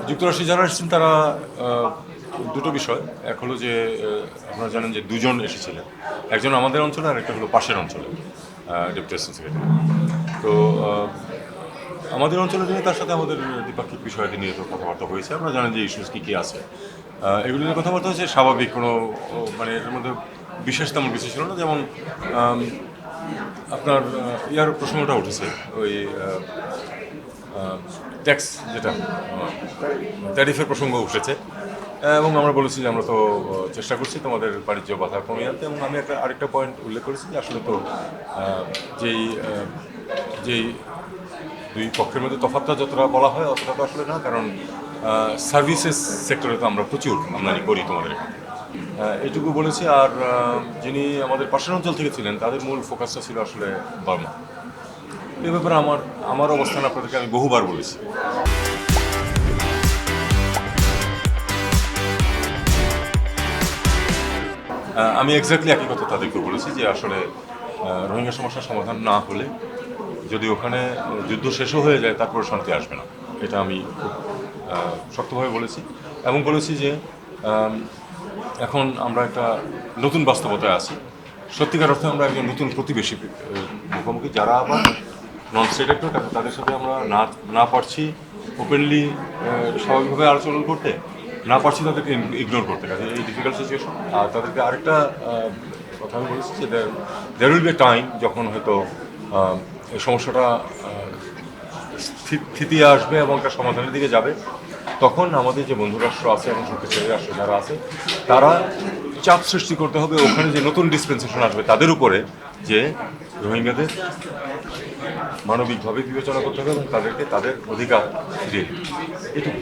যুক্তরাষ্ট্রে যারা এসেছেন তারা দুটো বিষয়। এক হলো যে আপনারা জানেন যে দুজন এসেছিলেন, একজন আমাদের অঞ্চলে আর একটা হলো পাশের অঞ্চলে ডেপুটি অ্যাসিস্ট্যান্ট সেক্রেটারি। তো আমাদের অঞ্চলে নিয়ে তার সাথে আমাদের দ্বিপাক্ষিক বিষয়াদি নিয়ে তো কথাবার্তা হয়েছে। আমরা জানেন যে ইস্যুস কী কী আছে, এগুলো নিয়ে কথাবার্তা হচ্ছে স্বাভাবিক। কোনো মানে এর মধ্যে বিশেষ তেমন কিছু ছিল না। যেমন আপনার ইয়ার প্রসঙ্গটা উঠেছে, ওই ট্যাক্স যেটা ট্যারিফের প্রসঙ্গ উঠেছে, এবং আমরা বলেছি যে আমরা তো চেষ্টা করছি তোমাদের বাণিজ্য বাধা কমিয়ে আনতে। এবং আমি আরেকটা পয়েন্ট উল্লেখ করেছি যে আসলে তো যেই যেই দুই পক্ষের মধ্যে তফাৎটা যতটা বলা হয় অতটা তো আসলে না, কারণ সার্ভিসেস সেক্টরে তো আমরা প্রচুর আমদানি করি তোমাদের এখানে, এইটুকু বলেছি। আর যিনি আমাদের পাশের অঞ্চল থেকে ছিলেন তাদের মূল ফোকাসটা ছিল আসলে বার্মা। এই ব্যাপারে আমার অবস্থান আপনাদেরকে আমি বহুবার বলেছি। আমি এক্স্যাক্টলি একই কথা তাদেরকে বলেছি যে আসলে রোহিঙ্গা সমস্যার সমাধান না হলে, যদি ওখানে যুদ্ধ শেষও হয়ে যায়, তারপরে শান্তি আসবে না। এটা আমি খুব শক্তভাবে বলেছি। এবং বলেছি যে এখন আমরা একটা নতুন বাস্তবতায় আছি। সত্যিকার অর্থে আমরা একজন নতুন প্রতিবেশী মুখোমুখি, যারা আবার নন স্টেট অ্যাক্টর। তাদের সাথে আমরা না পারছি ওপেনলি স্বাভাবিকভাবে আলোচনা করতে, না পারছি তাদেরকে ইগনোর করতে। কাজে এই ডিফিকাল্ট সিচুয়েশন। আর তাদেরকে আরেকটা কথা আমি বলেছি যে দেয়ার উইল বি টাইম যখন হয়তো এই সমস্যাটা স্থিতি আসবে এবং একটা সমাধানের দিকে যাবে। তখন আমাদের যে বন্ধু রাষ্ট্র আছে এবং শক্তিশালী রাষ্ট্র যারা আছে, তারা চাপ সৃষ্টি করতে হবে ওখানে যে নতুন ডিসপেন্সেশন আসবে তাদের উপরে, যে রোহিঙ্গাদের মানবিকভাবে বিবেচনা করতে হবে এবং তাদেরকে তাদের অধিকার ফিরিয়ে দিতে। এটুকু।